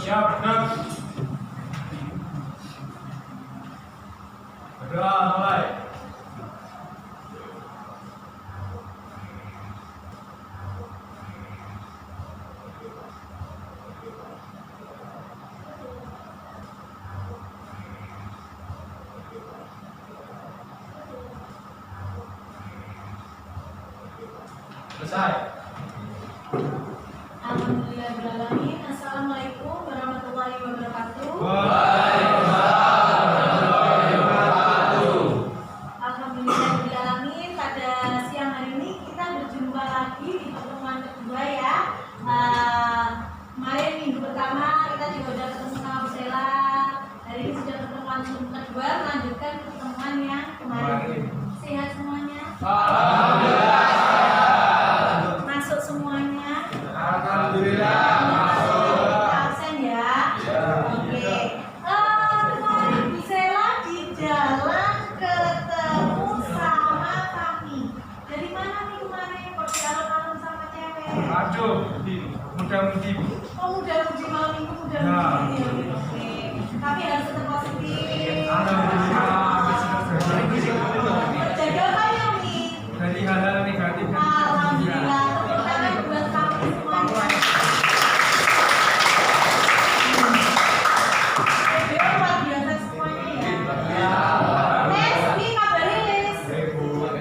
Siap, gerak. Berdoa mulai. Selesai. Alhamdulillahirrahmanirrahim. Assalamualaikum warahmatullahi wabarakatuh. Alhamdulillahirrahmanirrahim. Pada siang hari ini kita berjumpa lagi di pertemuan kedua ya. Kemarin minggu pertama kita juga sudah ketemu sama Bu Sela. Hari ini sudah pertemuan kedua, melanjutkan pertemuan yang kemarin. Sehat semuanya? Alhamdulillah. Masuk semuanya? Alhamdulillah. Absen ya? Oke. Kemarin Bu Sela di jalan ketemu sama kami. Dari mana nih kemarin? Kok di alun-alun sama cewek? Aduh, mudah-mudi. Oh, mudah-mudi malam minggu mudah-mudi. Oke. Tapi harus tetap positif. Jaga apa ya, Mi? Dari hal-hal negatif yang Alhamdulillah. Tepuk tangan buat kami semuanya. Luar biasa semuanya ya. Les, Mi kabarnya Les?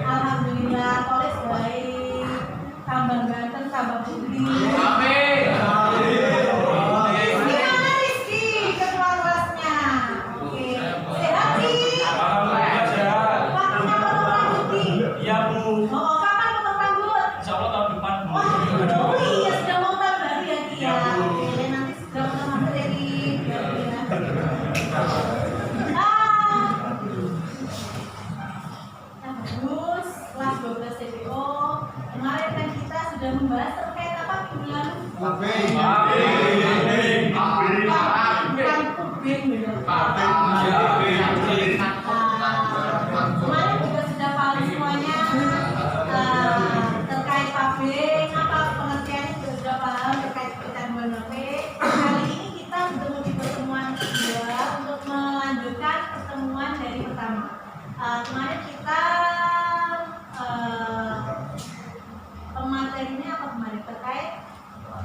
Alhamdulillah, Koles baik. Tambah ganteng, tambah putih. Gimana Rizky ketua kelasnya? Oke. Sehat Mi? Waktunya potong rambut Mi? Iya, Bu. Oh, kapan potong rambut? Insya Allah tahun depan, Bu. Oh iya, sudah mau tahun baru ya Ki ya. Oke, nanti sudah potong rambut ya Ki. Bagus, kelas 12 TPO. Kemarin kan kita sudah membahas terkait apa minggu lalu? Bukan kubing gitu. Kemarin juga sudah paham semuanya terkait pabrik, apa pengertiannya juga sudah paham terkait kecanduan HP. Kali ini kita bertemu di pertemuan kedua untuk melanjutkan pertemuan dari pertama. Kemarin kita pematerinya apa kemarin terkait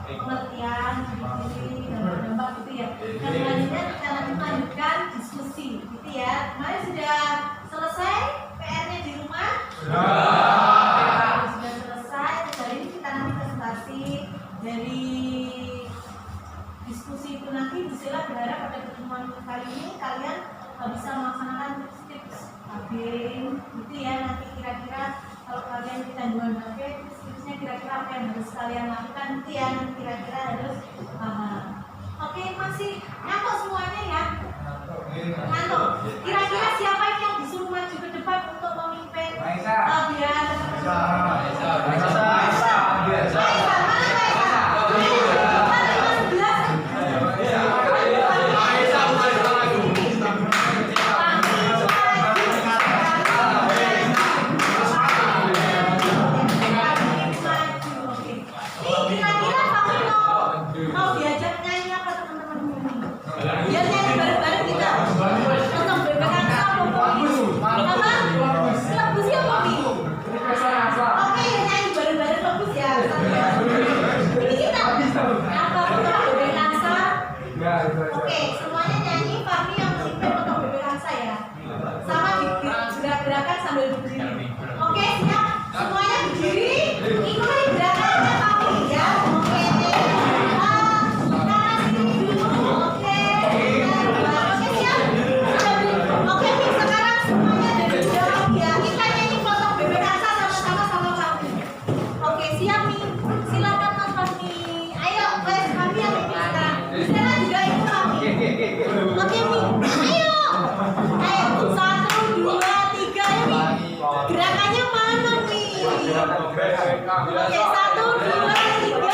pengertian, ciri-ciri, dampak-dampak gitu ya. Dan selanjutnya kita nanti melanjutkan diskusi gitu ya. Kemarin sudah selesai PR-nya di rumah? Sudah selesai. Terus hari ini kita nanti presentasi dari diskusi itu nanti. Bu Sela berharap pada pertemuan kali ini kalian bisa melaksanakan tips tabing gitu ya. Nanti kira-kira kalau kalian kecanduan HP, tipsnya kira-kira apa yang harus kalian lakukan gitu ya. Nanti kira-kira harus oke, masih ngantuk semuanya ya? Ngantuk. Kira-kira siapa ini yang disuruh maju ke depan untuk memimpin biar mau diajak nyanyi apa teman-teman ini? Biar nyanyi bareng-bareng kita. Nonton BPKK apa apa? Lagu siapa Mi? Oke, nyanyi bareng-bareng bagus ya. Ini kita apa foto BPKK? Oke, semuanya nyanyi. Fahmi yang memimpin foto BPKK ya. Sama gerak-gerakan sambil berdiri. Oke, siap. Semuanya berdiri. Ikuti gerakannya Fahmi ya. Oke. Gerakannya mana nih? Oke, 1, 2, 3.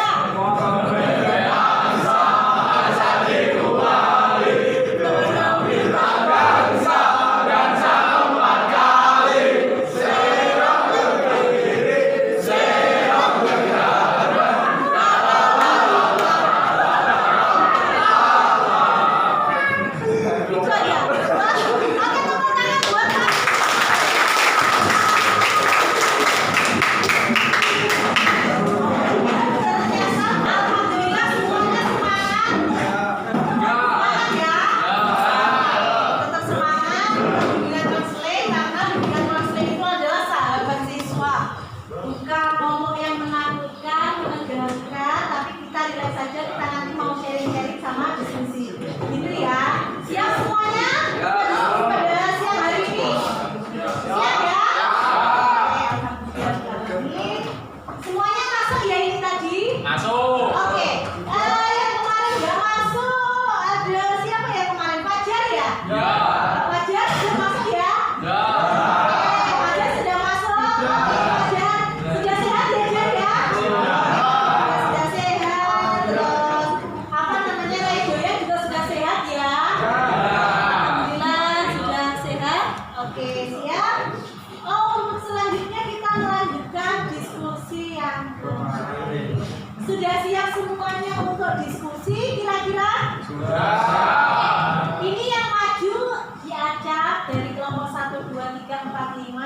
diskusi kira-kira? Sudah. Ini yang maju diacak dari kelompok 1, 2, 3, 4, 5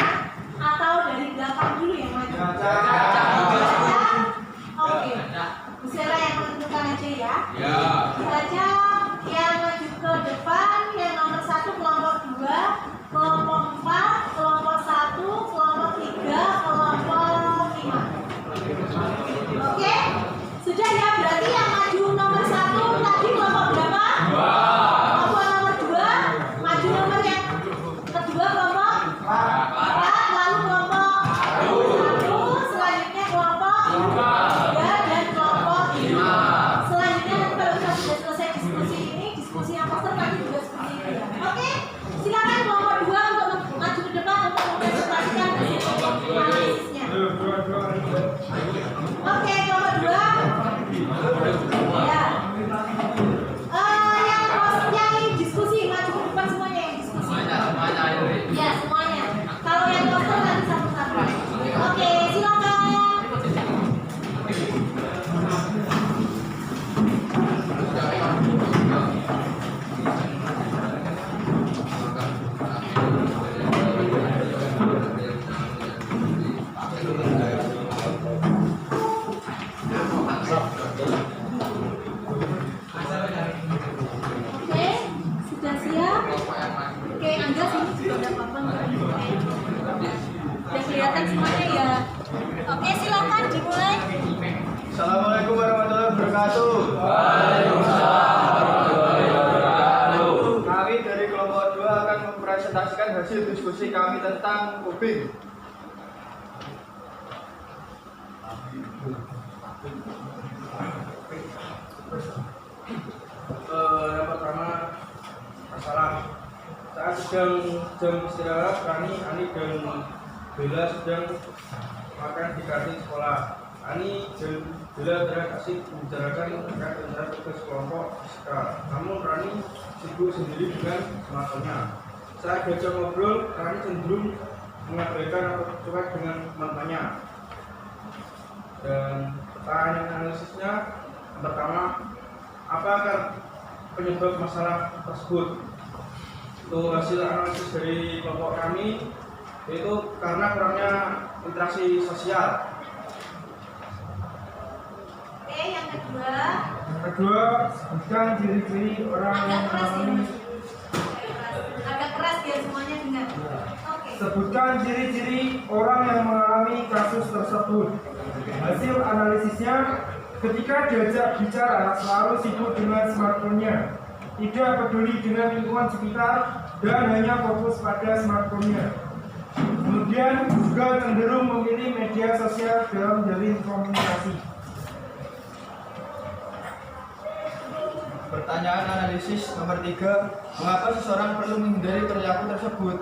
atau dari 8 dulu yang maju? Diacak. Oke. Bu Sela yang menentukan aja ya. Ya. Diacak yang maju ke depan yang nomor 1 kelompok 2, kelompok 4, kelompok 1, kelompok 3, kelompok 5. Oke? Sudah ya, berarti yang maju nomor 1 tadi kelompok berapa? 2. Kelompok nomor 2 maju nomor yang kedua kelompok 4, lalu kelompok 1, selanjutnya kelompok 3 dan kelompok 5. Selanjutnya nanti kalau kita sudah selesai diskusi ini, diskusi yang poster nanti juga seperti ini ya. Oke? Silakan kelompok 2 untuk maju ke depan untuk mempresentasikan hasil analisisnya. Oke, kelompok 2. Ya. Yang diskusi maju ke depan semuanya yang diskusi. Ya, semuanya. Kalau yang poster nanti satu-satu. Oke, silakan. Oke, sudah siap? Oke, Angga sini juga ada papan. Udah kelihatan semuanya ya. Oke, silakan dimulai. Assalamualaikum warahmatullahi wabarakatuh. Kami dari kelompok 2 akan mempresentasikan hasil diskusi kami tentang ubing. Yang pertama masalah saat sedang jam istirahat Rani, Ani dan Bella sedang makan di kantin sekolah. Ani dan Bella terlihat asik membicarakan terkait rencana tugas kelompok fisika. Namun Rani sibuk sendiri dengan smartphone-nya. Saat diajak ngobrol, Rani cenderung mengabaikan atau cuek dengan teman-temannya. Dan pertanyaan analisisnya yang pertama, apa penyebab masalah tersebut? Itu hasil analisis dari kelompok kami, yaitu karena kurangnya interaksi sosial. Oke, yang kedua. Kedua, bukan ciri-ciri orang yang Agak keras ya, mengalami. Mas. Agak keras ya semuanya dengar. Oke. Sebutkan ciri-ciri orang yang mengalami kasus tersebut. Hasil analisisnya, ketika diajak bicara selalu sibuk dengan smartphone-nya, tidak peduli dengan lingkungan sekitar dan hanya fokus pada smartphone-nya. Kemudian juga cenderung memilih media sosial dalam menjalin komunikasi. Pertanyaan analisis nomor 3, mengapa seseorang perlu menghindari perilaku tersebut?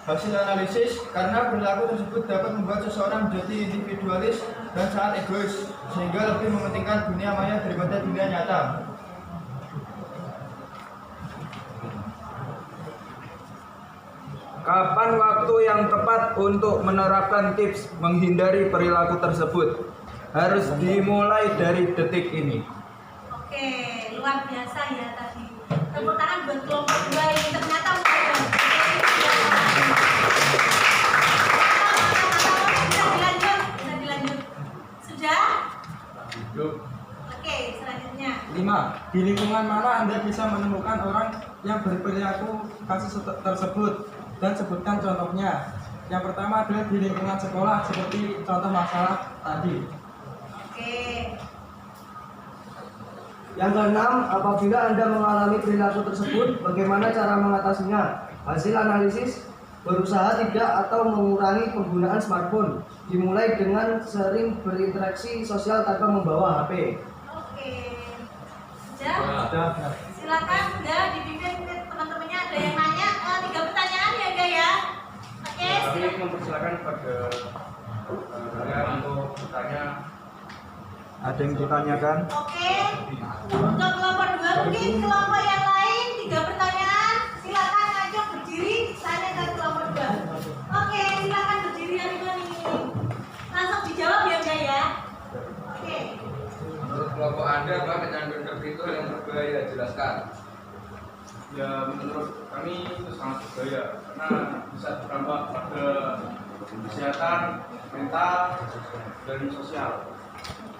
Hasil analisis, karena perilaku tersebut dapat membuat seseorang menjadi individualis dan sangat egois, sehingga lebih mementingkan dunia maya daripada dunia nyata. Kapan waktu yang tepat untuk menerapkan tips menghindari perilaku tersebut? Harus dimulai dari detik ini. Oke, luar biasa ya tadi. Tepuk tangan buat kelompok 2 ini ternyata mudah. Bisa dilanjut. Sudah? Oke, selanjutnya. 5. Di lingkungan mana Anda bisa menemukan orang yang berperilaku kasus tersebut dan sebutkan contohnya. Yang pertama adalah di lingkungan sekolah seperti contoh masalah tadi. Oke. Yang keenam, apabila Anda mengalami perilaku tersebut, bagaimana cara mengatasinya? Hasil analisis, berusaha tidak atau mengurangi penggunaan smartphone. Dimulai dengan sering berinteraksi sosial tanpa membawa HP. Oke. Sudah? Silakan udah dipimpin teman-temannya, ada yang nanya. 3 pertanyaan ya, Ga ya? Oke. Kami mempersilakan kepada kalian untuk bertanya. Ada yang ditanyakan? Oke. Untuk kelompok 2 mungkin kelompok yang lain 3 pertanyaan. Silakan ngajak berdiri tanya ke kelompok 2. Oke, silakan berdiri Ridwan ini. Langsung dijawab ya, Ga ya? Oke. Menurut kelompok Anda, apa kecanduan itu hal yang berbahaya, jelaskan. Ya menurut kami itu sangat berbahaya karena bisa berdampak pada kesehatan mental dan sosial.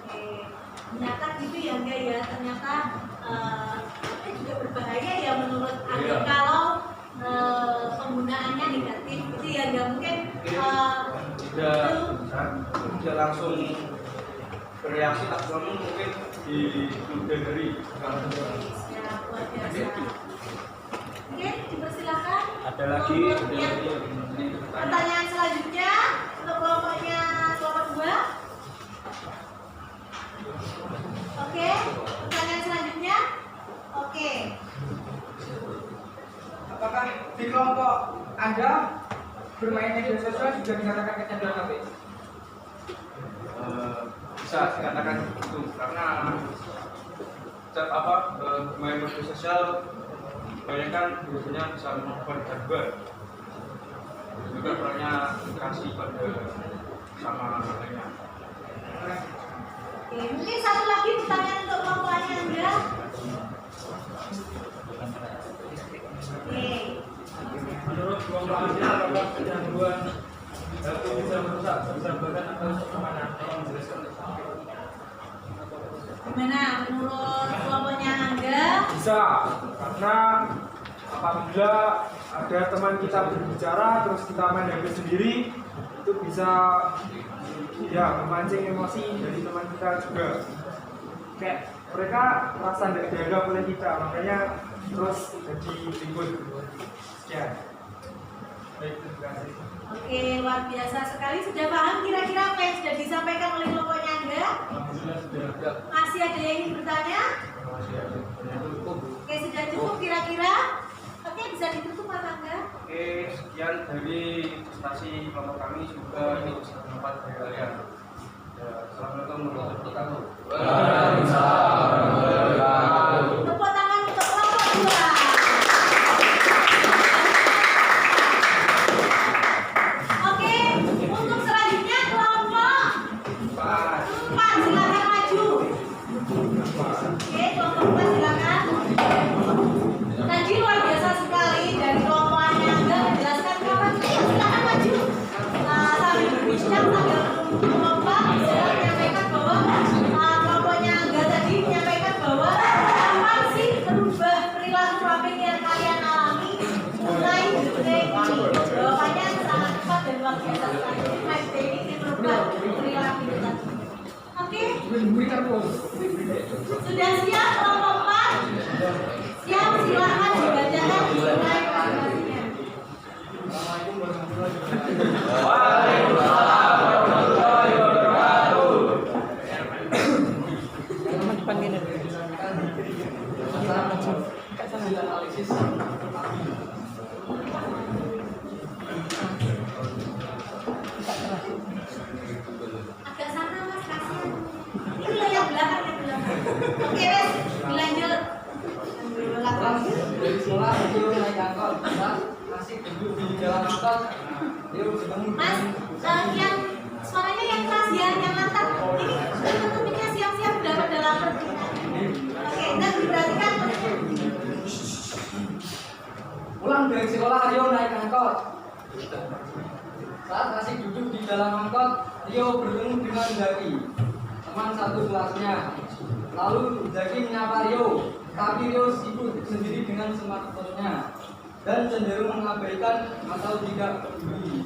Oke, ternyata gitu ya enggak ya, ternyata itu juga berbahaya ya menurut Anda kalau penggunaannya negatif itu ya nggak mungkin tidak langsung bereaksi, tapi mungkin kemudian dari ya, luar biasa. Oke, dipersilakan. ada lagi Ya. Pertanyaan selanjutnya untuk kelompoknya kelompok 2. Oke, pertanyaan selanjutnya. Oke. Apakah di kelompok Anda bermain media sosial juga dikatakan kecanduan HP? Bisa dikatakan itu karena bermain media sosial kebanyakan biasanya bisa menyebabkan gangguan, juga perannya interaksi pada sama lainnya. Oke, mungkin satu lagi pertanyaan untuk kelompoknya Anda. Oke. Menurut kelompok Anda, apakah kecanduan itu bisa merusak persahabatan atau pertemanan? Tolong jelaskan. Gimana menurut kelompoknya Anda? Bisa, karena apabila ada teman kita berbicara terus kita main HP sendiri, itu bisa ya memancing emosi dari teman kita juga. Kayak mereka merasa tidak dianggap oleh kita, makanya terus jadi ribut. Sekian. Baik, terima kasih. Oke, luar biasa sekali. Sudah paham kira-kira apa yang sudah disampaikan oleh kelompoknya Anda? Alhamdulillah sudah. Masih ada yang ingin bertanya? Oke, sudah cukup kira-kira? Oke, bisa ditutup Mas Angga. Oke, sekian dari prestasi kelompok kami, semoga ini bisa bermanfaat bagi kalian. Ya, Assalamualaikum warahmatullahi wabarakatuh. Tepuk tangan untuk kelompok 2. Oke, untuk selanjutnya kelompok 4 silakan maju. Oke, kelompok 4 silakan. Tadi luar biasa sekali dari kelompoknya Angga menjelaskan kapan silakan maju. Sambil berbincang sambil kelompok bisa menyampaikan bahwa kelompoknya Angga tadi menyampaikan bahwa kapan sih merubah perilaku shopping yang kalian alami mulai detik ini. Jawabannya sangat cepat dan luar biasa sekali. Mulai detik ini merubah perilaku itu tadi. Oke, sudah siap kelompok 4? Siap, silakan dibacakan dimulai presentasinya. Assalamualaikum warahmatullahi Hasil analisis Agak sana Mas, kasihan. Ini loh yang belakang, yang belakang. Oke, wes, dilanjut. dari sekolah Rio naik angkot, masih duduk di jalan angkot. Rio bertemu Mas, yang suaranya yang keras ya, yang lantang. Ini teman-temannya siap-siap udah pada lapar. Oke, dan diperhatikan. pulang dari sekolah Rio naik angkot. Saat masih duduk di dalam angkot, Rio bertemu dengan Zaki, teman satu kelasnya. Lalu Zaki menyapa Rio, tapi Rio sibuk sendiri dengan smartphone-nya dan cenderung mengabaikan atau tidak peduli.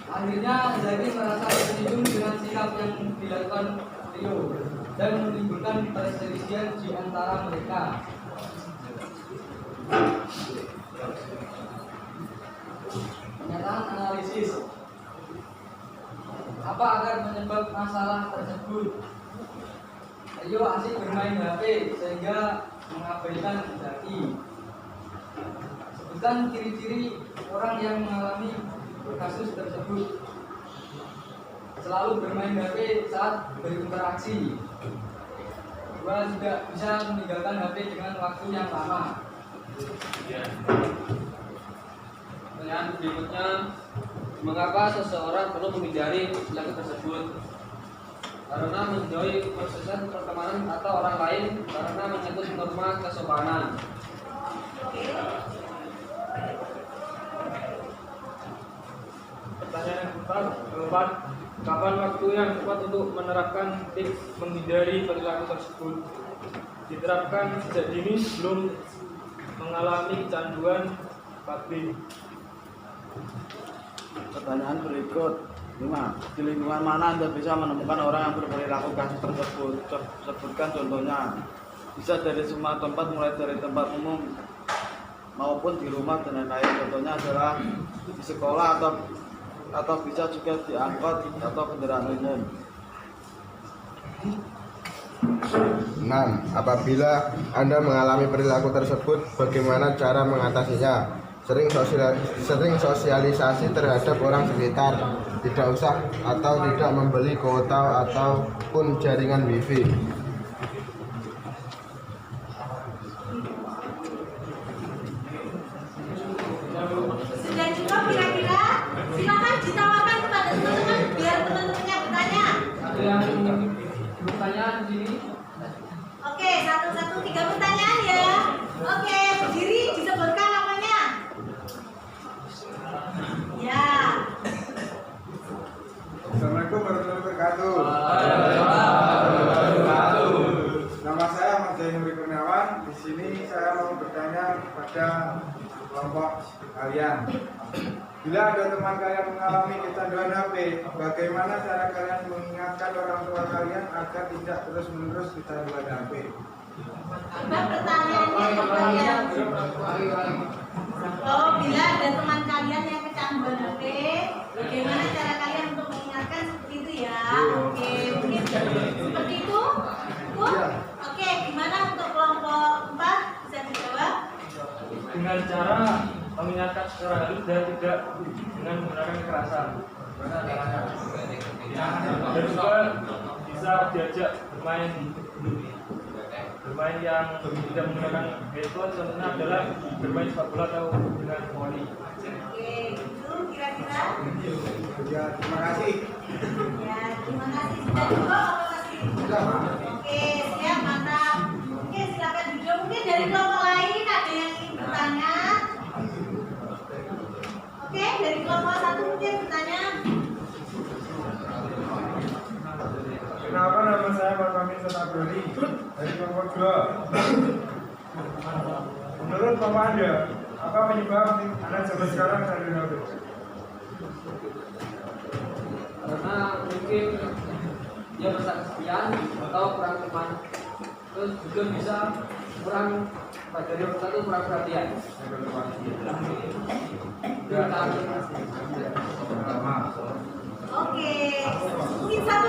Akhirnya Zaki merasa tersinggung dengan sikap yang dilakukan Rio dan menimbulkan perselisihan di antara mereka. Pernyataan analisis. Apa akan menyebab masalah tersebut? Rio asik bermain HP sehingga mengabaikan Zaki. Sebutkan ciri-ciri orang yang mengalami kasus tersebut. Selalu bermain HP saat berinteraksi. Dua, tidak bisa meninggalkan HP dengan waktu yang lama. Pertanyaan berikutnya, mengapa seseorang perlu menghindari perilaku tersebut? karena menjauhi proses pertemanan atau orang lain karena menyangkut norma kesopanan. Pertanyaan keempat, kapan waktu yang tepat untuk menerapkan tips menghindari perilaku tersebut? Diterapkan sejak dini sebelum mengalami kecanduan PUBG. Pertanyaan berikut 5. Di lingkungan mana Anda bisa menemukan orang yang berperilaku kasus tersebut? Sebutkan contohnya. Bisa dari semua tempat, mulai dari tempat umum maupun di rumah dan lain-lain. Contohnya adalah di sekolah atau bisa juga di angkot atau kendaraan umum. 6. Apabila Anda mengalami perilaku tersebut, bagaimana cara mengatasinya? Sering sosialisasi terhadap orang sekitar, tidak usah atau tidak membeli kuota ataupun jaringan wifi. Sudah cukup kira-kira? Silakan ditawarkan kepada teman-teman biar teman-temannya bertanya. Ada yang bertanya di sini? Oke, 3 pertanyaan ya. Oke, berdiri disebutkan namanya. Ya. Assalamualaikum warahmatullahi wabarakatuh. Nama saya Ahmad Zainuri Kurniawan. Di sini saya mau bertanya kepada kelompok kalian. Bila ada teman kalian mengalami kecanduan HP, bagaimana cara kalian mengingatkan orang tua kalian agar tidak terus-menerus kecanduan HP? Apa pertanyaannya kalian? Oh, bila ada teman kalian yang kecanduan HP, bagaimana cara kalian untuk mengingatkan seperti itu ya? Oke, mungkin seperti itu? Oke, gimana untuk kelompok 4? Bisa dijawab? Dengan cara mengingatkan secara halus dan tidak dengan menggunakan kekerasan. Dan juga bisa diajak bermain yang tidak menggunakan handphone, contohnya adalah bermain sepak bola atau dengan voli. Oke, itu kira-kira? Ya, terima kasih. Ya, terima kasih. Sudah cukup apa masih? Oke, siap, mantap. Oke, silakan duduk. Mungkin dari kelompok lain ada yang ingin bertanya? Oke, dari kelompok 1 mungkin bertanya. Kenapa nama saya Pak Kami Sotabrodi dari kelompok 2? Menurut Bapak Anda, apa penyebab anak zaman sekarang kecanduan HP? Karena mungkin dia merasa kesepian atau kurang teman, terus juga bisa kurang dari satu kurang perhatian. Oke, mungkin satu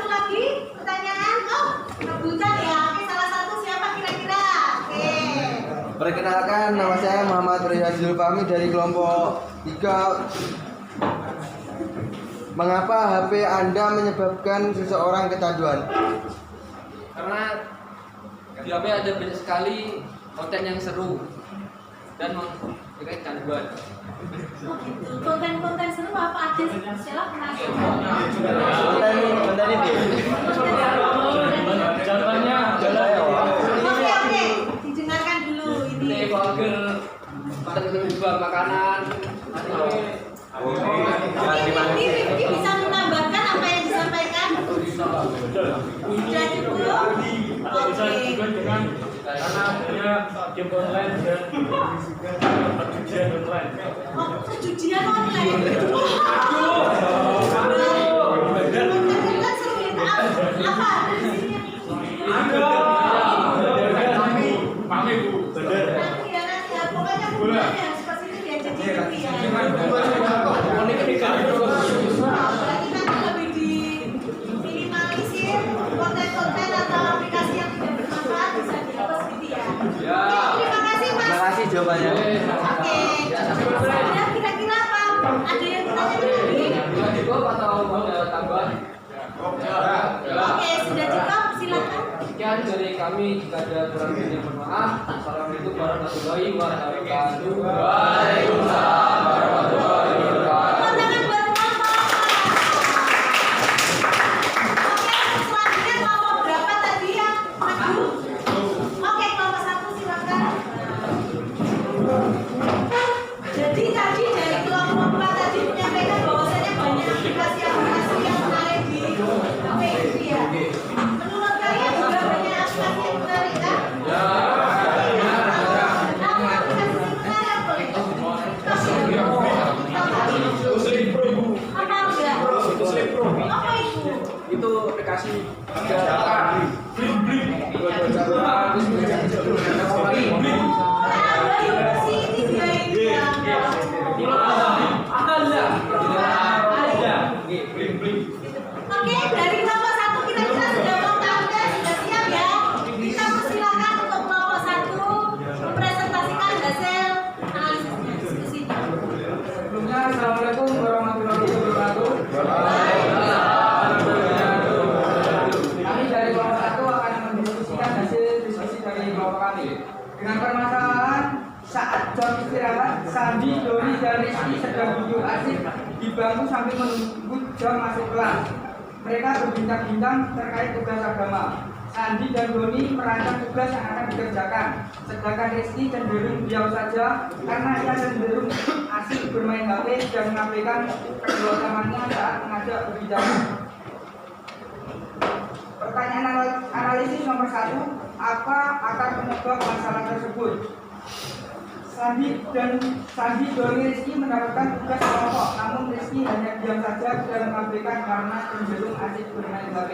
lagi pertanyaan. Oh, rebutan ya. Oke, salah satu siapa kira-kira? Oke. Perkenalkan, nama saya Muhammad Riyazul Fahmi dari kelompok 3. Mengapa HP Anda menyebabkan seseorang kecanduan? Karena di HP ada banyak sekali konten yang seru dan memberikan kecanduan. Oh gitu. Konten-konten seru apa aja sih? Siapa penasaran? Konten ini. Contohnya adalah Oke, didengarkan dulu ini. Vlogger, terlibat makanan, Ini bisa menambahkan apa yang disampaikan? Sudah cukup? bisa Oke. juga dengan karena adanya game online dan perjudian online. Oh, perjudian online. Konten seru itu apa? Ada di sini. Mami Bu, bener. Nanti ya, pokoknya hubungannya harus seperti itu diajak gitu ya. Berarti nanti lebih diminimalisir konten-konten atau aplikasi yang tidak bermanfaat bisa dihapus gitu ya. Oke, terima kasih Mas. Terima kasih jawabannya. Oke, sudah kira-kira apa? Ada yang bertanya lagi? cukup atau mau ada tambahan? Oke, sudah cukup, silakan. Sekian dari kami, jika ada kurang lebihnya mohon maaf. Assalamualaikum warahmatullahi wabarakatuh. Waalaikumsalam warahmatullahi wabarakatuh. Tangan buat kelompok. Oke, lokasi kegiatan. Oke, dari kelompok 1 kira-kira sudah lengkap dan sudah siap ya. Kita persilakan untuk kelompok 1 mempresentasikan hasil analisisnya, diskusinya. Sebelumnya, Assalamualaikum warahmatullahi wabarakatuh. Kami dari kelompok 1 akan mendiskusikan hasil diskusi dari kelompok kami. Dengan permasalahan saat jam istirahat, Sandi, Doni, dan Rizky sedang duduk asik di bangku sambil menunggu jam masuk kelas. Mereka berbincang-bincang terkait tugas agama. Sandi dan Doni merancang tugas yang akan dikerjakan, sedangkan Rizky cenderung diam saja karena ia cenderung asik bermain HP dan mengabaikan kedua temannya saat mengajak berbicara. Pertanyaan analisis nomor 1, apa akar penyebab masalah tersebut? Sandi, Doni, Rizky mendapatkan tugas kelompok, namun Rizky hanya diam saja dan mengabaikan karena cenderung asik bermain HP.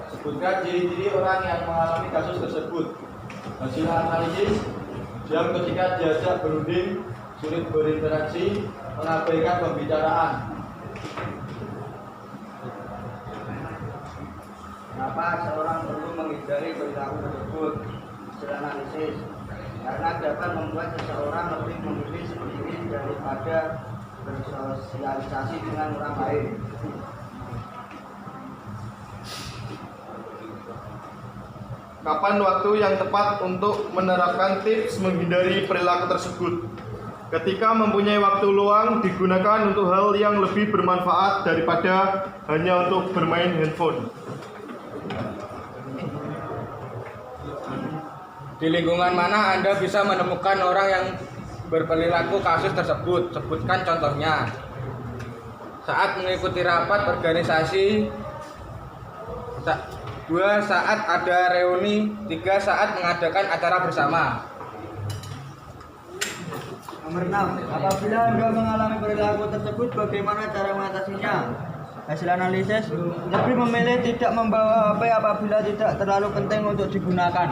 Sebutkan ciri-ciri orang yang mengalami kasus tersebut. Hasil analisis, diam ketika diajak berunding, sulit berinteraksi, mengabaikan pembicaraan. Kenapa seorang perlu menghindari perilaku tersebut? Hasil analisis, karena dapat membuat seseorang lebih memilih sendiri daripada bersosialisasi dengan orang lain. Kapan waktu yang tepat untuk menerapkan tips menghindari perilaku tersebut? Ketika mempunyai waktu luang, digunakan untuk hal yang lebih bermanfaat daripada hanya untuk bermain handphone. Di lingkungan mana Anda bisa menemukan orang yang berperilaku kasus tersebut? Sebutkan contohnya. Saat mengikuti rapat organisasi, 2 saat ada reuni, 3 saat mengadakan acara bersama. Nomor 6. Apabila Anda mengalami perilaku tersebut, bagaimana cara mengatasinya? Hasil analisis, lebih memilih tidak membawa HP apabila tidak terlalu penting untuk digunakan.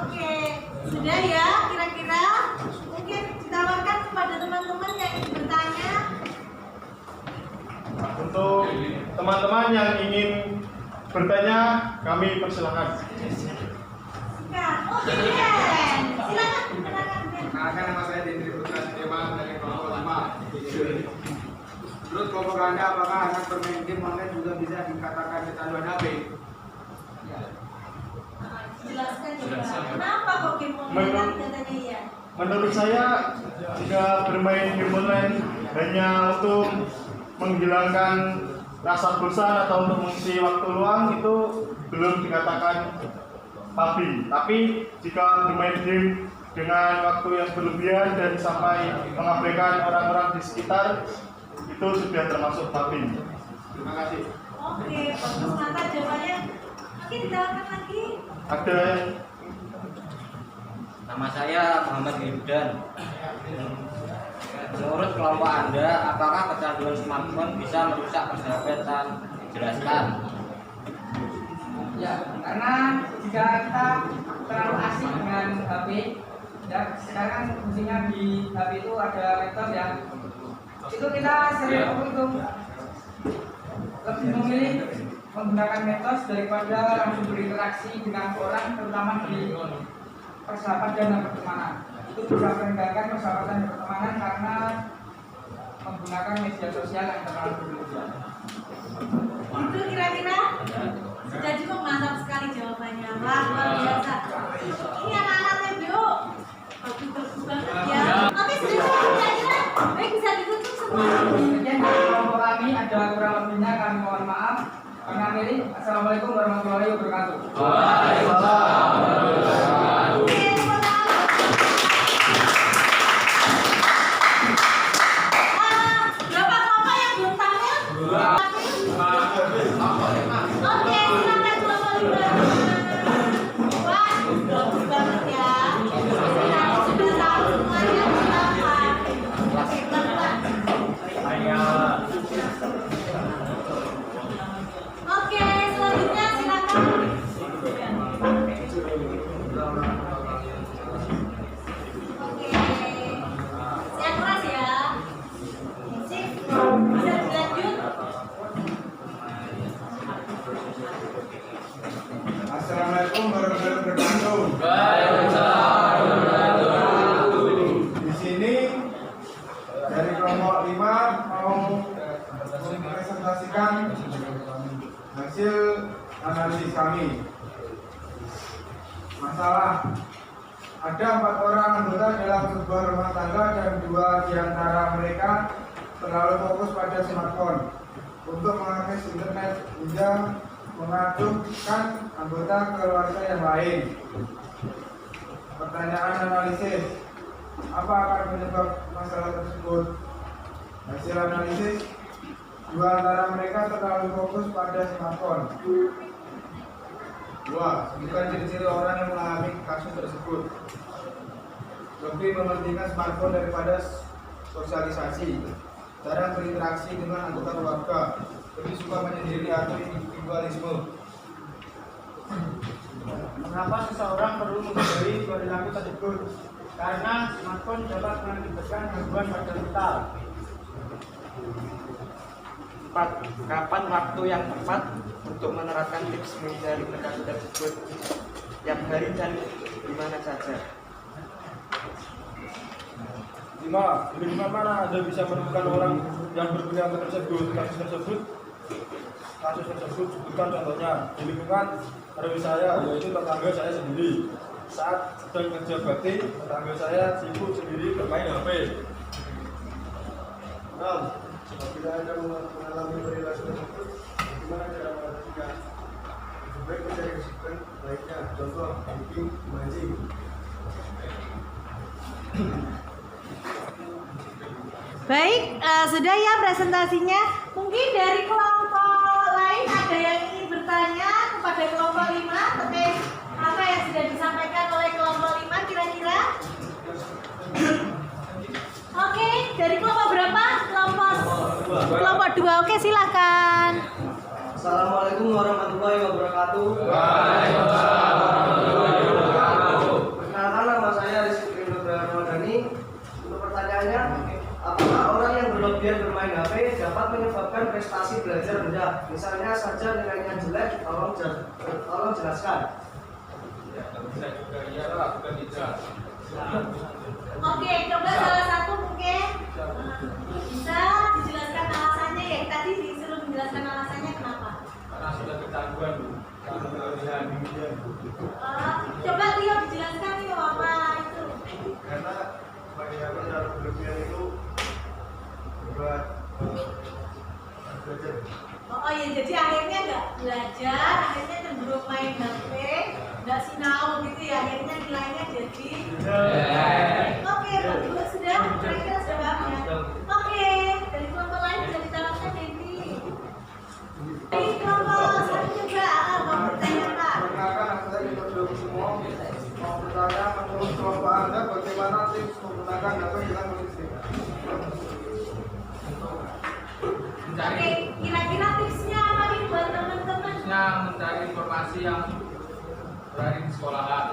Oke, sudah ya kira-kira mungkin ditawarkan kepada teman-teman yang ingin bertanya. Untuk teman-teman yang ingin bertanya, kami persilakan. Oh, Ben. Silakan perkenalkan Ben. Nama saya Dendri Putra Setiawan dari kelompok 5. Menurut kelompok Anda, apakah anak bermain game online juga bisa dikatakan kecanduan HP? Jelaskan coba. Kenapa kok game online katanya ya? Menurut saya, jika bermain game online hanya untuk menghilangkan rasa bosan atau untuk mengisi waktu luang, itu belum dikatakan papi. Tapi jika bermain game dengan waktu yang berlebihan dan sampai mengabaikan orang-orang di sekitar, itu sudah termasuk papi. Terima kasih. Oke, bagus, mantap jawabannya. Oke, ditawarkan lagi. Ada yang Nama saya Muhammad Hildan. Menurut kelompok Anda, apakah kecanduan smartphone bisa merusak persahabatan? Jelaskan. Ya, karena jika kita terlalu asik dengan HP, ya sekarang fungsinya di HP itu ada laptop ya. Itu kita sering untuk lebih memilih menggunakan medsos daripada langsung berinteraksi dengan orang, terutama di persahabatan dan pertemanan. Itu bisa merendahkan persahabatan dan pertemanan karena menggunakan media sosial yang terlalu berlebihan. Itu kira-kira sudah cukup, mantap sekali jawabannya. Wah, luar biasa. Ini anak-anak TBO. Bagus banget ya. Oke, sudah cukup kira-kira. Baik, bisa ditutup semua. Kemudian dari kelompok kami ada kurang lebihnya kami mohon maaf. Kami akhiri. Assalamualaikum warahmatullahi wabarakatuh. Oke, tepuk tangan. Berapa kelompok yang belum tampil? Oke, silakan kelompok 5. Wah, bagus banget ya. Sudah tahu semuanya berapa. Oke, pelan-pelan. rumah tangga dan 2 di antara mereka terlalu fokus pada smartphone untuk mengakses internet hingga mengadukan anggota keluarga yang lain. Pertanyaan analisis, apa akar penyebab masalah tersebut? Hasil analisis, 2 antara mereka terlalu fokus pada smartphone. 2. Sebutkan ciri-ciri orang yang mengalami kasus tersebut. Lebih mementingkan smartphone daripada sosialisasi, jarang berinteraksi dengan anggota keluarga, lebih suka menyendiri atau individualisme. Mengapa seseorang perlu menghindari perilaku tersebut? Karena smartphone dapat mengakibatkan gangguan pada mental. 4. Kapan waktu yang tepat untuk menerapkan tips menghindari perilaku tersebut? Tiap hari dan di mana saja. 5. Di lingkungan mana Anda bisa menemukan orang yang berperilaku tersebut? Kasus tersebut sebutkan contohnya. Di lingkungan RW saya, yaitu tetangga saya sendiri. Saat sedang kerja bakti, tetangga saya sibuk sendiri bermain HP. 6. Apabila Anda mengalami perilaku tersebut, bagaimana cara mengatasinya? Baik mencari kesibukan baiknya, contoh bikin mancing. Baik, sudah ya presentasinya. Mungkin dari kelompok lain ada yang ingin bertanya kepada kelompok 5 terkait apa yang sudah disampaikan oleh kelompok 5 kira-kira? Oke, dari kelompok berapa? Kelompok 2. Oke, silakan. Assalamualaikum warahmatullahi wabarakatuh. Perkenalkan, nama saya Rizky Ramadhani. Untuk pertanyaannya, apakah orang yang berlebihan bermain HP dapat menyebabkan prestasi belajar rendah? Misalnya saja nilainya jelek, tolong jelaskan. Bisa juga iya lah, bukan tidak. Oke, coba salah satu mungkin bisa dijelaskan alasannya ya. Tadi disuruh menjelaskan alasannya kenapa? Karena sudah kecanduan, karena kelebihan. Coba Tio dijelaskan nih apa itu? Karena bagi aku cara berlebihan itu buat belajar. Oh ya, jadi akhirnya nggak belajar, akhirnya cenderung main HP, nggak sinau gitu ya, akhirnya nilainya jadi. Oke, bagus sudah, kira-kira jawabnya. Oke, dari kelompok lain bisa diterapkan Devi. Dari kelompok satu juga mau bertanya Pak. Perkenalkan, aku tadi Dr. Kusumo. Mau bertanya, menurut kelompok Anda bagaimana tips menggunakan data hilang listrik? Oke, kira-kira tipsnya apa nih buat teman-teman? Tipsnya mencari informasi yang berada di sekolahan,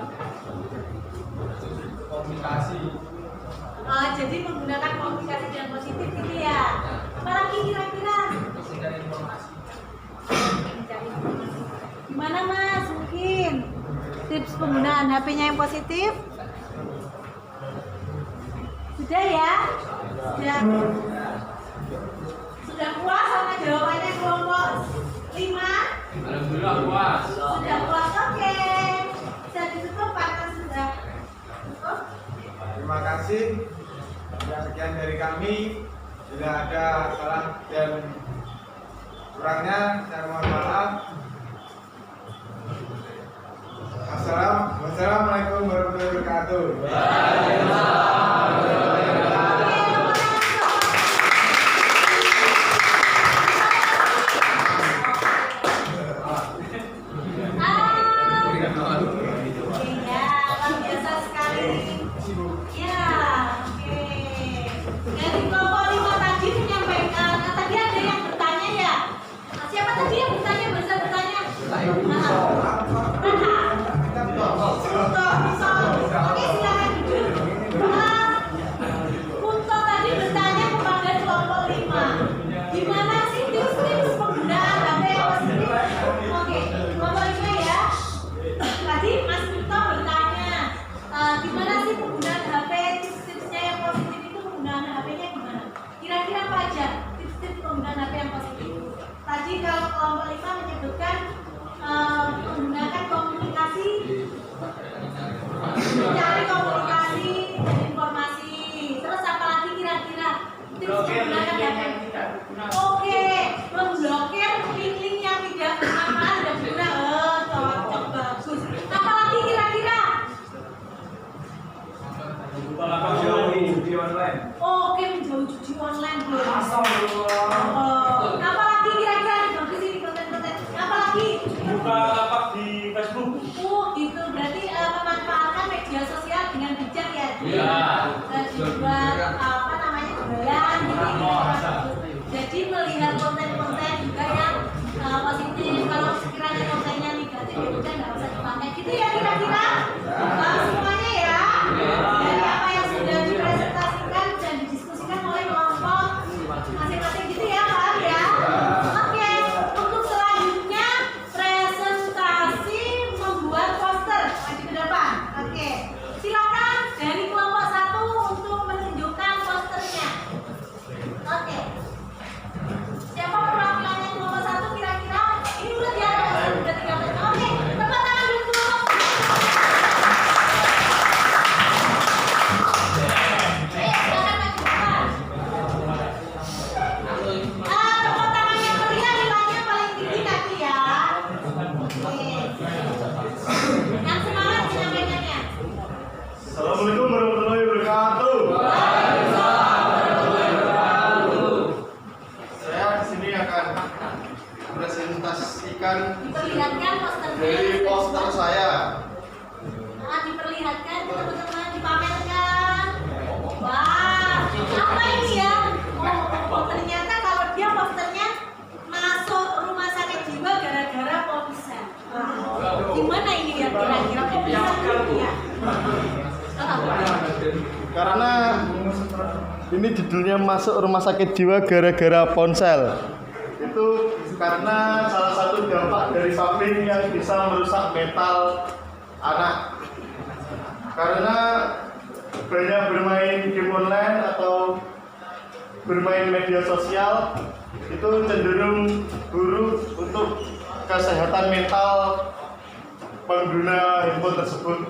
komunikasi. Jadi menggunakan komunikasi yang positif gitu ya. Apalagi kira-kira? Untuk mencari informasi. Gimana Mas? Mungkin tips penggunaan HP-nya yang positif? Sudah ya? Sudah puas sama jawabannya kelompok 5? Alhamdulillah puas. Sudah puas, oke. Bisa ditutup karena sudah cukup. Terima kasih. Sekian dari kami. Bila ada salah dan kurangnya, saya mohon maaf. Wassalamualaikum warahmatullahi wabarakatuh. judi online. Oke, menjauhi judi online bro. Apalagi kira-kira di sini konten-konten. Apalagi Buka lapak di Facebook. gitu. Berarti memanfaatkan media sosial dengan bijak ya. Iya. Dan juga apa namanya jualan gitu. Jadi melihat konten-konten juga yang positif. Kalau sekiranya kontennya negatif ya udah nggak usah dipakai. Gitu ya kira-kira. Semuanya ya. Dari apa yang sudah dipresentasikan dan didiskusikan oleh kelompok masing-masing gitu ya Pak ya. Oke, untuk selanjutnya presentasi membuat poster maju ke depan. Oke, silakan dari kelompok 1 untuk menunjukkan posternya. Oke, siapa perwakilannya kelompok 1 kira-kira? Ini udah di atas, udah 3 Oke, tepuk tangan dulu kelompok. Silakan maju ke depan. Tepuk tangan yang meriah nilainya paling tinggi nanti ya. Oke. Yang semangat menyampaikannya. Assalamualaikum warahmatullahi wabarakatuh. Saya di sini akan presentasikan Diperlihatkan posternya. dari poster saya. Diperlihatkan ke teman-teman, dipamerkan. Wah, apa ini ya? Oh, ternyata kalau dia posternya masuk rumah sakit jiwa gara-gara ponsel. Gimana ini ya kira-kira kok bisa gitu ya? Karena ini judulnya masuk rumah sakit jiwa gara-gara ponsel. Itu karena salah satu dampak dari shopping yang bisa merusak mental anak. Karena banyak bermain game online atau bermain media sosial itu cenderung buruk untuk kesehatan mental pengguna handphone tersebut.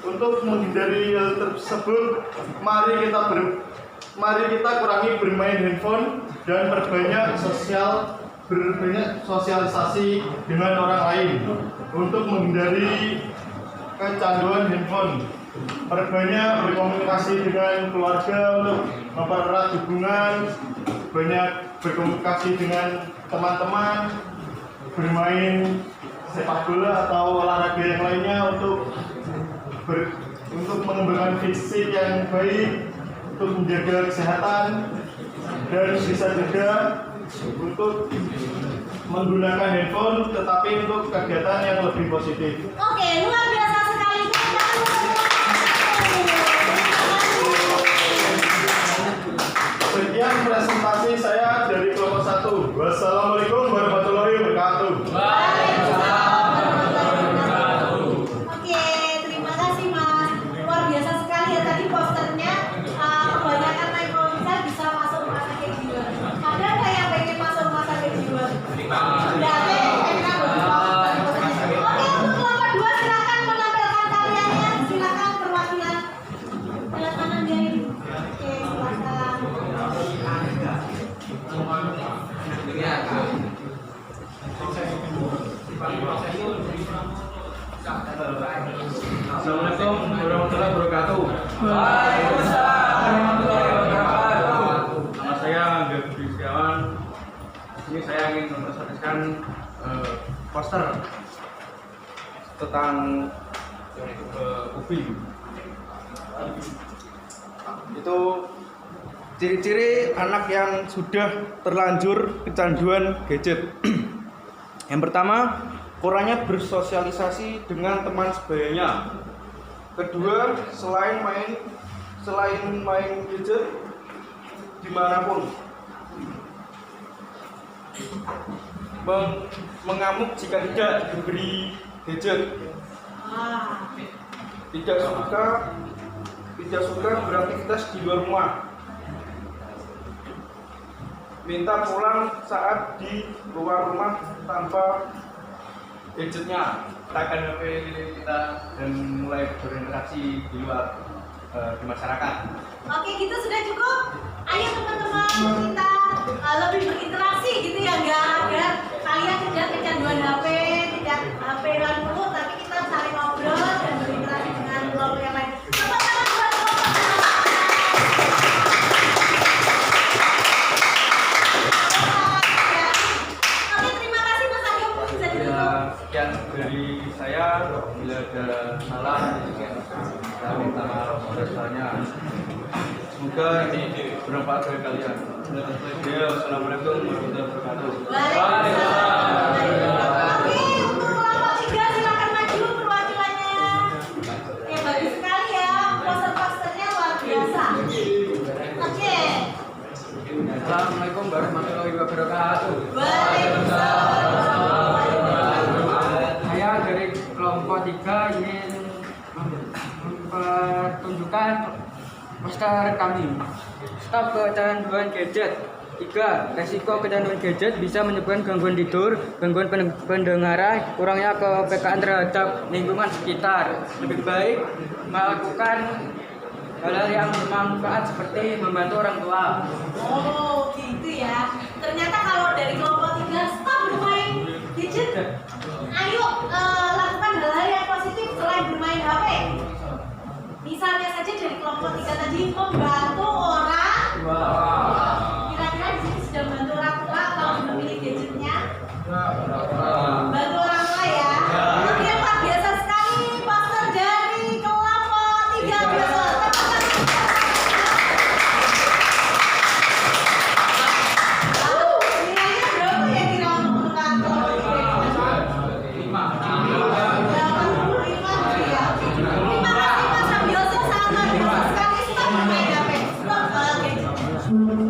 Untuk menghindari hal tersebut, mari kita kurangi bermain handphone dan berbanyak sosialisasi dengan orang lain untuk menghindari kecanduan handphone. Perbanyak berkomunikasi dengan keluarga untuk mempererat hubungan, banyak berkomunikasi dengan teman-teman, bermain sepak bola atau olahraga yang lainnya untuk mengembangkan fisik yang baik, untuk menjaga kesehatan, dan bisa juga untuk menggunakan handphone tetapi untuk kegiatan yang lebih positif. Oke, luar biasa sekali. Sekian presentasi saya dari kelompok 1. Wassalamualaikum warahmatullahi wabarakatuh. Oke, terima kasih Mas. Luar biasa sekali ya tadi posternya. Kebanyakan naik ponsel bisa masuk rumah sakit jiwa. Ada nggak yang pengen masuk rumah sakit jiwa? Udah ada. Oke, untuk kelompok 2 silakan menampilkan karyanya. Silakan perwakilan. Lihat mana dia ini. Oke, silakan. Assalamualaikum warahmatullahi wabarakatuh. Nama saya Angga Budi Setiawan. Di sini saya ingin mempresentasikan poster tentang UPI. Itu ciri-ciri anak yang sudah terlanjur kecanduan gadget. Yang pertama, kurangnya bersosialisasi dengan teman sebayanya. Kedua, selain main gadget dimanapun, mengamuk jika tidak diberi gadget. Tidak suka beraktivitas di luar rumah. Minta pulang saat di luar rumah tanpa gadgetnya. Letakkan HP kita dan mulai berinteraksi di luar di masyarakat. Oke, gitu sudah cukup. Ayo teman-teman kita lebih berinteraksi gitu ya, agar kalian tidak kecanduan HP, tidak HP-an mulu, tapi kita saling ngobrol dan berinteraksi dengan kelompok yang dosanya. Semoga ini bermanfaat bagi kalian. Assalamualaikum warahmatullahi wabarakatuh. Waalaikumsalam. Oke, untuk kelompok 3 silakan maju perwakilannya. Bagus sekali ya, poster-posternya luar biasa. Oke. Assalamualaikum warahmatullahi wabarakatuh. Waalaikumsalam. Saya dari kelompok 3 ingin mempertunjukkan poster kami. Stop kecanduan gadget. 3. Resiko kecanduan gadget bisa menyebabkan gangguan tidur, gangguan pendengaran, kurangnya kepekaan terhadap lingkungan sekitar. Lebih baik melakukan hal-hal yang bermanfaat seperti membantu orang tua. Oh, gitu ya. Ternyata kalau dari kelompok 3 stop bermain gadget. Ayo lakukan hal-hal yang positif selain bermain HP. Misalnya saja dari kelompok 3 tadi membantu orang. Kira-kira di sini sudah membantu orang tua kalau memilih gadgetnya. Bantu orang tua ya. Oke, Pak, biasa sekali poster dari kelompok 3 biasa. Nilainya berapa ya kira untuk kelompok 3?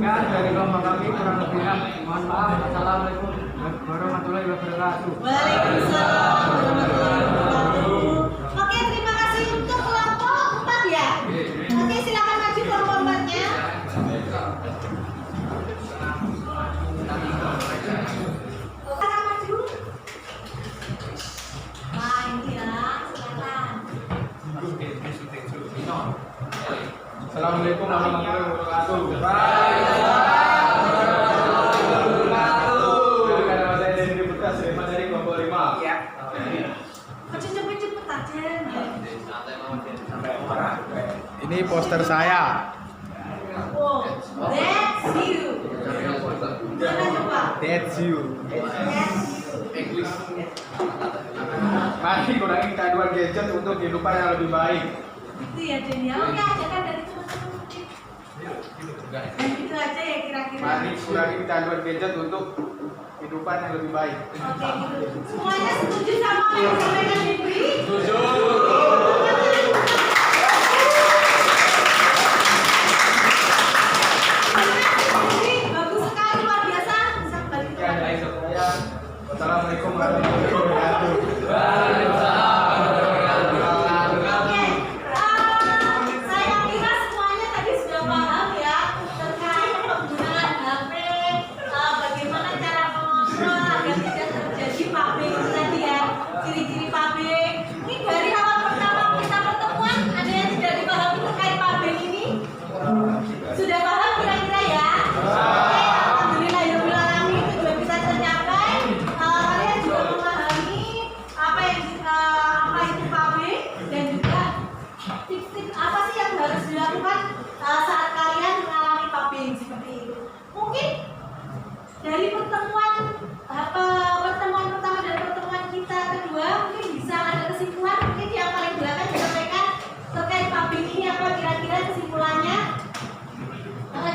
Dari kelompok kami kurang lebihnya mohon maaf. Assalamualaikum warahmatullahi wabarakatuh. Waalaikumsalam warahmatullahi wabarakatuh. Oke, terima kasih untuk kelompok 4 ya. Oke, silakan maju kelompok 4-nya. Silakan maju. Nah, ini ya, silakan. Assalamualaikum warahmatullahi wabarakatuh. Dari kelompok 5. Ya. Kok cepet-cepet aja. Ini poster saya. Oh, that's you. Jangan coba. That's you. That's you. Mari kurangi kecanduan gadget untuk kehidupan yang lebih baik. Itu ya Daniel, oke ajakan dari teman-teman mungkin. Dan itu aja ya kira-kira. Mari kurangi kecanduan gadget untuk kehidupan yang lebih baik. Oke gitu. Semuanya setuju sama apa yang disampaikan Dibri? Setuju. Bagus sekali, luar biasa. Bisa kembali ke Assalamualaikum warahmatullahi wabarakatuh. Oke, saya kira semuanya tadi sudah paham ya terkait penggunaan HP, bagaimana cara mengontrol agar tidak terjadi pubbing itu tadi ya, ciri-ciri pubbing. Ini dari awal pertama kita pertemuan ada yang tidak dipahami terkait pubbing ini? Sudah paham kira-kira ya? Oke, alhamdulillahirobbilalamin, tujuan kita tercapai. Kalian juga memahami apa itu pubbing dan juga tips-tips apa sih yang harus dilakukan saat kalian mengalami pubbing seperti itu. Mungkin dari pertemuan pertama dan pertemuan kita kedua mungkin bisa ada kesimpulan. Mungkin yang paling belakang disampaikan terkait pubbing ini apa kira-kira kesimpulannya.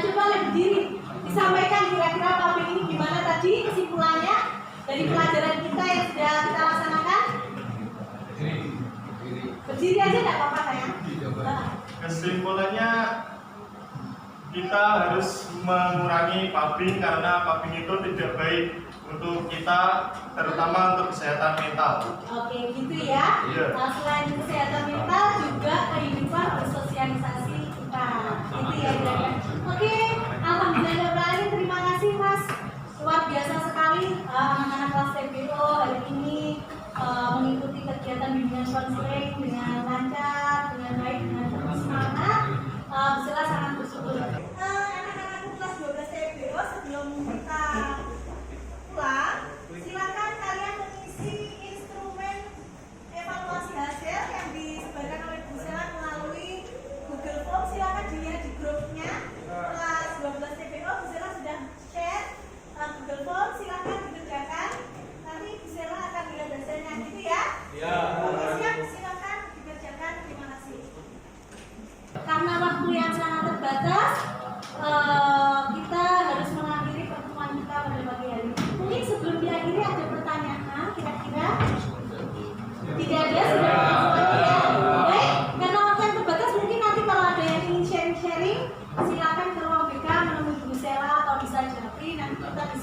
Coba lihat berdiri disampaikan kira-kira pubbing ini gimana tadi kesimpulannya dari pelajaran kita yang sudah kita laksanakan. Berdiri aja nggak apa-apa sayang. Kesimpulannya kita harus mengurangi pubbing karena pubbing itu tidak baik untuk kita, terutama untuk kesehatan mental. Oke, gitu ya. Iya. Selain kesehatan mental juga kehidupan bersosialisasi kita. Itu ya, kira-kira. Oke, alhamdulillah, terima kasih Mas. Luar biasa sekali anak-anak kelas TPO hari ini mengikuti kegiatan bimbingan konseling dengan lancar, dengan baik, dengan penuh semangat. Bismillah, sangat bersyukur. Anak-anak kelas 12 TPO sebelum kita pulang, silakan kalian mengisi instrumen evaluasi hasil yang disebarkan oleh Bu Sela melalui Google Form. Silakan dilihat di grupnya kelas 12 TPO. Bu Sela sudah share Google Form, silakan dikerjakan. Nanti Bu Sela akan lihat hasilnya, gitu ya? Iya. Siap, silakan dikerjakan. Terima kasih.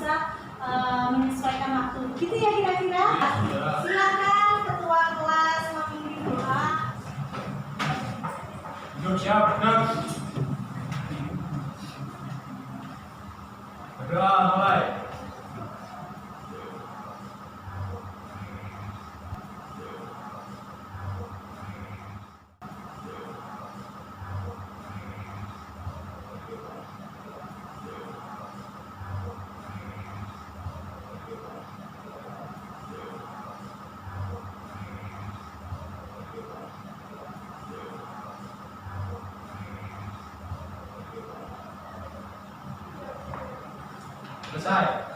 bisa menyesuaikan waktu. Gitu ya kira-kira. Silakan ketua kelas memimpin doa. Hidup siap, benar. Berdoa mulai. Selesai.